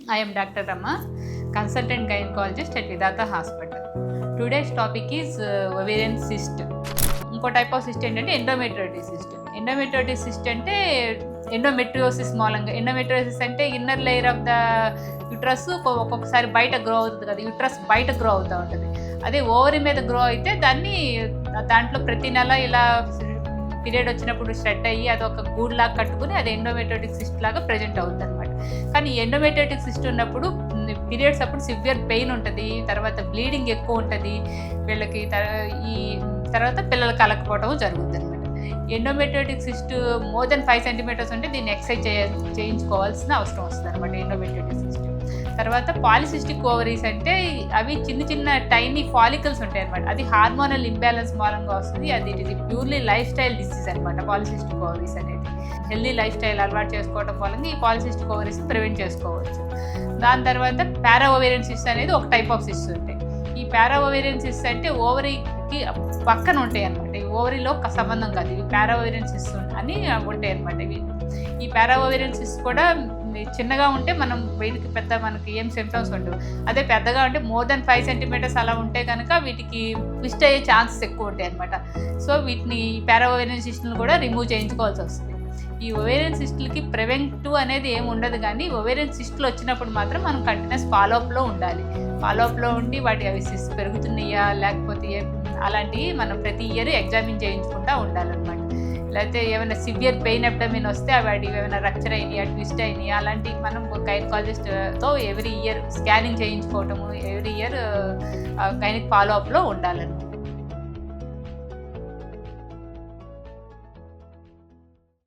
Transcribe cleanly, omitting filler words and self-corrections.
I am Dr. Rama, consultant gynecologist at Vedanta Hospital. Today's topic is ovarian cyst. ఇంకో type of cyst ఏంటంటే ఎండోమెట్రియోటిస్ cyst. ఎండోమెట్రియోటిస్ cyst అంటే endometriosis మూలంగా, endometriosis అంటే inner layer of the uterus ఒక్కొక్కసారి బయట grow అవుతుంది కదా, యుట్రస్ బయట గ్రో అవుతూ ఉంటుంది. అదే ఓవరీ మీద గ్రో అయితే దాంట్లో ప్రతి నెల ఇలా పీరియడ్ వచ్చినప్పుడు స్ట్రెట్ అయ్యి అది ఒక గూడ్లాగా కట్టుకుని అది ఎండోమెట్రియోటిక్ సిస్ట్ లాగా ప్రజెంట్ అవుతుంది అనమాట. కానీ ఎండోమెట్రియోటిక్ సిస్ట్ ఉన్నప్పుడు పీరియడ్స్ అప్పుడు సివియర్ పెయిన్ ఉంటుంది, తర్వాత బ్లీడింగ్ ఎక్కువ ఉంటుంది వీళ్ళకి, ఈ తర్వాత పిల్లలు కలకపోవడం జరుగుతుంది అనమాట. Endometriotic cyst more than 5 centimetres ఉంటే దీన్ని ఎక్సైజ్ చేయించుకోవాల్సిన అవసరం వస్తుంది అనమాట ఎండోమెట్రియోటిక్ సిస్ట్. తర్వాత పాలిసిస్టిక్ ఓవరీస్ అంటే అవి చిన్న చిన్న టైనీ ఫాలికల్స్ ఉంటాయి అనమాట. అది హార్మోనల్ ఇంబ్యాలెన్స్ మూలంగా వస్తుంది. అది ఇది ప్యూర్లీ లైఫ్ స్టైల్ డిసీజ్ అనమాట. పాలిసిస్టిక్ ఓవరీస్ అనేది హెల్దీ లైఫ్ స్టైల్ అలవాటు చేసుకోవడం మూలంగా ఈ పాలిసిస్టిక్ ఓవరీస్ ప్రివెంట్ చేసుకోవచ్చు. దాని తర్వాత పారా ఓవేరియన్ సిస్ట్ అనేది ఒక టైప్ ఆఫ్ సిస్ట్ ఉంటాయి. ఈ పారా ఓవేరియన్ సిస్ట్ అంటే ఓవరీకి పక్కన ఉంటాయి అనమాట. ఈ ఓవరీలో సంబంధం కాదు, ఇవి పారా ఓవేరియన్ సిస్ట్ అని ఉంటాయి అనమాట. ఈ పారా ఓవేరియన్ సిస్ట్ కూడా చిన్నగా ఉంటే మనం వీటికి మనకి ఏం సిమ్టమ్స్ ఉండవు. అదే పెద్దగా ఉంటే మోర్ దెన్ 5 సెంటీమీటర్స్ అలా ఉంటే కనుక వీటికి ట్విస్ట్ అయ్యే ఛాన్సెస్ ఎక్కువ ఉంటాయి అనమాట. సో వీటిని పారా ఓవేరియన్ సిస్ట్లను కూడా రిమూవ్ చేయించుకోవాల్సి వస్తుంది. ఈ ఓవేరియన్ సిస్ట్లకి ప్రివెంటివ్ అనేది ఏమి ఉండదు, కానీ ఓవేరియన్ సిస్ట్లు వచ్చినప్పుడు మాత్రం మనం కంటిన్యూస్ ఫాలోఅప్లో ఉండాలి. ఫాలోఅప్లో ఉండి అవి సిస్ట్ పెరుగుతున్నాయా లేకపోతే అలాంటివి మనం ప్రతి ఇయర్ ఎగ్జామిన్ చేయించుకుంటూ ఉండాలన్నమాట. లేకపోతే ఏమైనా సివియర్ పెయిన్ అబ్డమిన్ వస్తే అవి ఏమైనా రప్చర్ అయినాయా, ట్విస్ట్ అయినాయా అలాంటివి మనం గైనకాలజిస్ట్తో ఎవ్రీ ఇయర్ స్కానింగ్ చేయించుకోవటము, ఎవ్రీ ఇయర్ గైనిక్ ఫాలోఅప్లో ఉండాలన్నమాట.